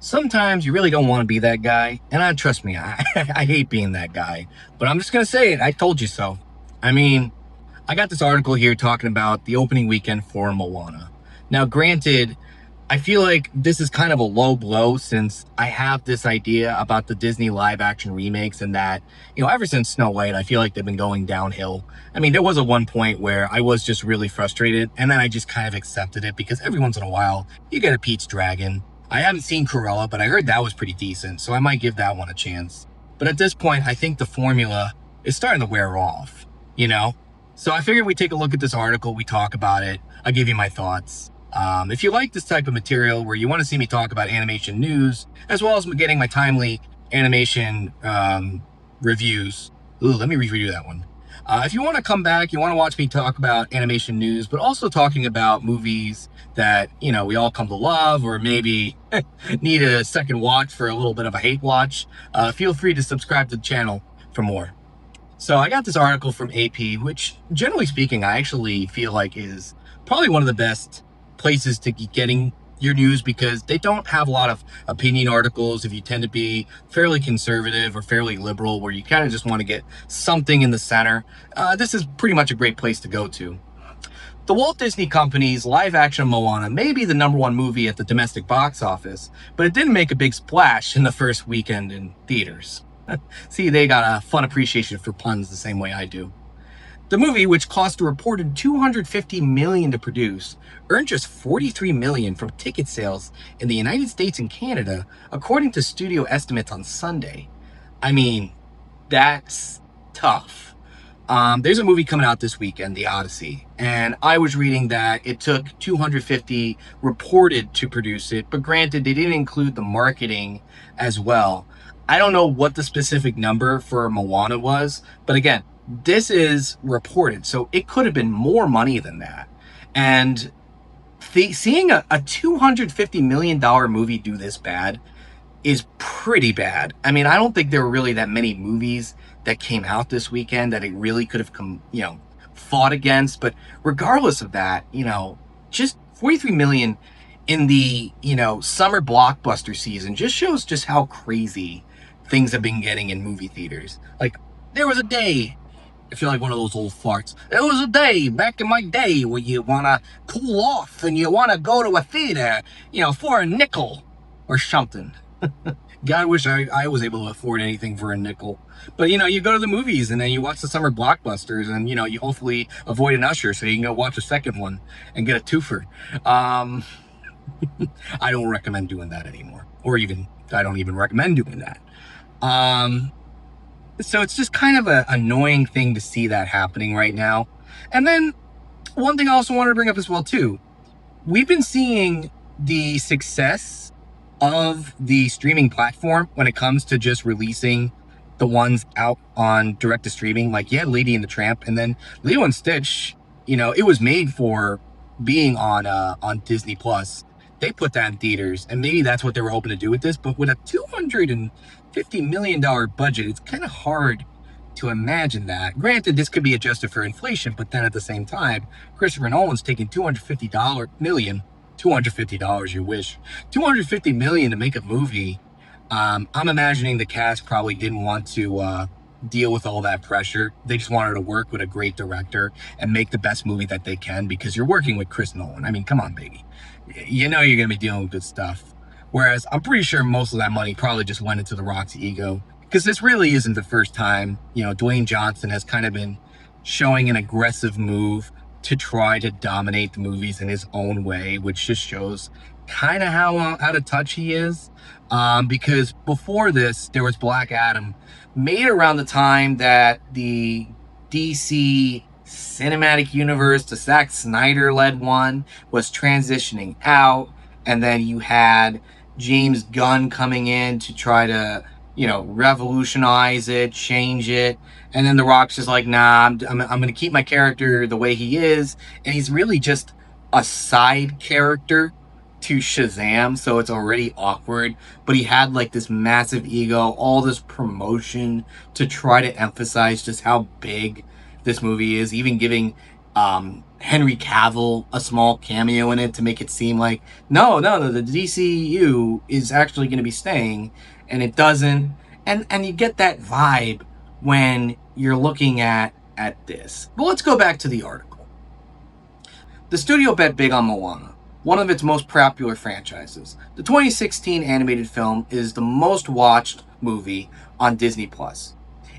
Sometimes you really don't want to be that guy, and trust me, I hate being that guy. But I'm just gonna say it. I told you so. I mean, I got this article here talking about the opening weekend for Moana. Now, granted, I feel like this is kind of a low blow since I have this idea about the Disney live action remakes and that, ever since Snow White, I feel like they've been going downhill. I mean, there was a one point where I was just really frustrated and then I just kind of accepted it because every once in a while you get a Pete's Dragon. I haven't seen Cruella, but I heard that was pretty decent, so I might give that one a chance. But at this point, I think the formula is starting to wear off, you know? So I figured we'd take a look at this article, we talk about it, I'll give you my thoughts. If you like this type of material where you want to see me talk about animation news, as well as getting my timely animation reviews. Ooh, let me review that one. If you want to come back, you want to watch me talk about animation news, but also talking about movies that, we all come to love, or maybe need a second watch for a little bit of a hate watch, feel free to subscribe to the channel for more. So I got this article from AP, which generally speaking, I actually feel like is probably one of the best places to be getting your news because they don't have a lot of opinion articles if you tend to be fairly conservative or fairly liberal where you kind of just want to get something in the center. This is pretty much a great place to go to. The Walt Disney Company's live-action Moana may be the #1 movie at the domestic box office, but it didn't make a big splash in the first weekend in theaters. See, they got a fun appreciation for puns the same way I do. The movie, which cost a reported $250 million to produce, earned just $43 million from ticket sales in the United States and Canada, according to studio estimates on Sunday. I mean, that's tough. There's a movie coming out this weekend, The Odyssey, and I was reading that it took 250 reported to produce it, but granted, they didn't include the marketing as well. I don't know what the specific number for Moana was, but again, this is reported, so it could have been more money than that. And seeing a $250 million movie do this bad is pretty bad. I mean, I don't think there were really that many movies that came out this weekend that it really could have fought against. But regardless of that, just 43 million in the, summer blockbuster season just shows just how crazy things have been getting in movie theaters. Like, there was a day, I feel like one of those old farts. There was a day back in my day where you want to cool off and you want to go to a theater, for a nickel or something. God, wish I was able to afford anything for a nickel. But, you go to the movies and then you watch the summer blockbusters and, you hopefully avoid an usher so you can go watch a second one and get a twofer. I don't recommend doing that anymore. Or even, I don't even recommend doing that. So it's just kind of an annoying thing to see that happening right now. And then one thing I also wanted to bring up as well, too. We've been seeing the success of the streaming platform when it comes to just releasing the ones out on direct to streaming. Like, you had Lady and the Tramp, and then Lilo and Stitch, it was made for being on Disney Plus. They put that in theaters, and maybe that's what they were hoping to do with this. But with a $250 million budget, it's kind of hard to imagine that. Granted, this could be adjusted for inflation, but then at the same time, Christopher Nolan's taking $250 million, $250, you wish, $250 million to make a movie. I'm imagining the cast probably didn't want to deal with all that pressure. They just wanted to work with a great director and make the best movie that they can because you're working with Chris Nolan. I mean, come on, baby. You're going to be dealing with good stuff. Whereas I'm pretty sure most of that money probably just went into The Rock's ego. Because this really isn't the first time, Dwayne Johnson has kind of been showing an aggressive move to try to dominate the movies in his own way, which just shows kind of how out of touch he is. Because before this, there was Black Adam, made around the time that the DC cinematic universe, the Zack Snyder-led one, was transitioning out. And then you had James Gunn coming in to try to, revolutionize it, change it. And then The Rock's just like, nah, I'm going to keep my character the way he is. And he's really just a side character to Shazam, so it's already awkward. But he had like this massive ego, all this promotion to try to emphasize just how big this movie is, even giving Henry Cavill a small cameo in it to make it seem like no, the DCU is actually going to be staying, and it doesn't. And you get that vibe when you're looking at this. But let's go back to the article. The studio bet big on Moana, one of its most popular franchises. The 2016 animated film is the most watched movie on Disney Plus.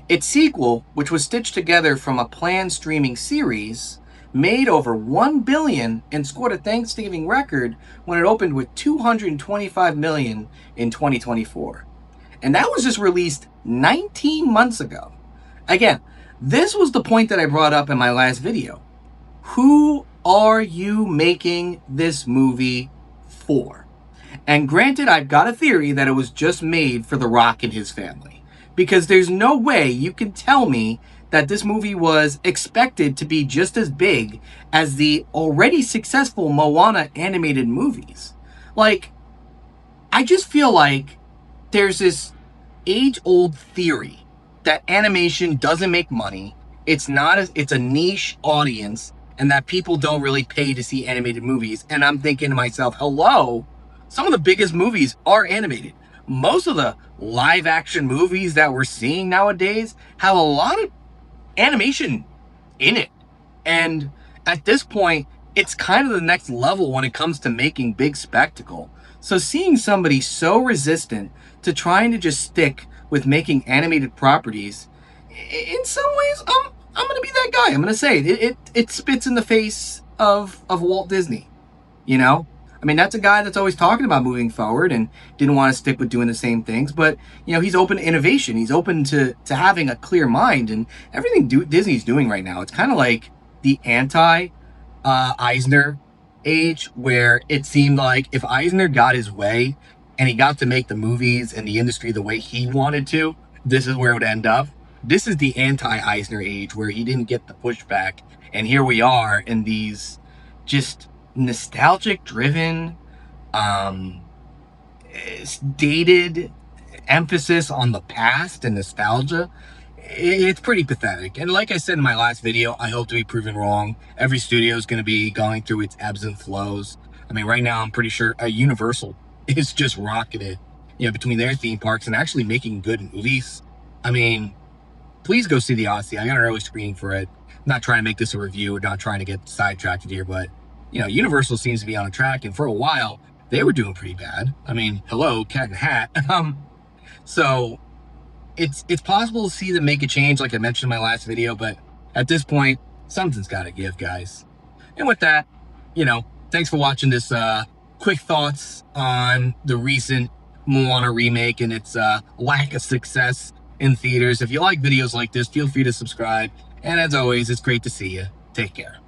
Its sequel, which was stitched together from a planned streaming series, made over $1 billion and scored a Thanksgiving record when it opened with $225 million in 2024. And that was just released 19 months ago. Again, this was the point that I brought up in my last video. Who are you making this movie for? And granted, I've got a theory that it was just made for The Rock and his family. Because there's no way you can tell me that this movie was expected to be just as big as the already successful Moana animated movies. Like, I just feel like there's this age-old theory that animation doesn't make money, it's a niche audience, and that people don't really pay to see animated movies. And I'm thinking to myself, hello, some of the biggest movies are animated. Most of the live action movies that we're seeing nowadays have a lot of animation in it. And at this point, it's kind of the next level when it comes to making big spectacle. So seeing somebody so resistant to trying to just stick with making animated properties, in some ways, I'm going to be that guy. I'm going to say it spits in the face of Walt Disney, you know? I mean, that's a guy that's always talking about moving forward and didn't want to stick with doing the same things. But, you know, he's open to innovation. He's open to having a clear mind. And everything Disney's doing right now, it's kind of like the anti-Eisner age, where it seemed like if Eisner got his way and he got to make the movies and the industry the way he wanted to, this is where it would end up. This is the anti-Eisner age, where he didn't get the pushback. And here we are in these just nostalgic driven, dated emphasis on the past and nostalgia. It's pretty pathetic. And like I said in my last video, I hope to be proven wrong. Every studio is going to be going through its ebbs and flows. I mean, right now I'm pretty sure Universal is just rocking it, you know, between their theme parks and actually making good movies. I mean, please go see the Odyssey. I got an early screening for it. I'm not trying to make this a review, not trying to get sidetracked here, but you know, Universal seems to be on a track, and for a while they were doing pretty bad. I mean, hello, cat and hat. So it's possible to see them make a change, like I mentioned in my last video, but at this point, something's got to give, guys. And with that, you know, thanks for watching this quick thoughts on the recent Moana remake and its lack of success in theaters. If you like videos like this, feel free to subscribe. And as always, it's great to see you. Take care.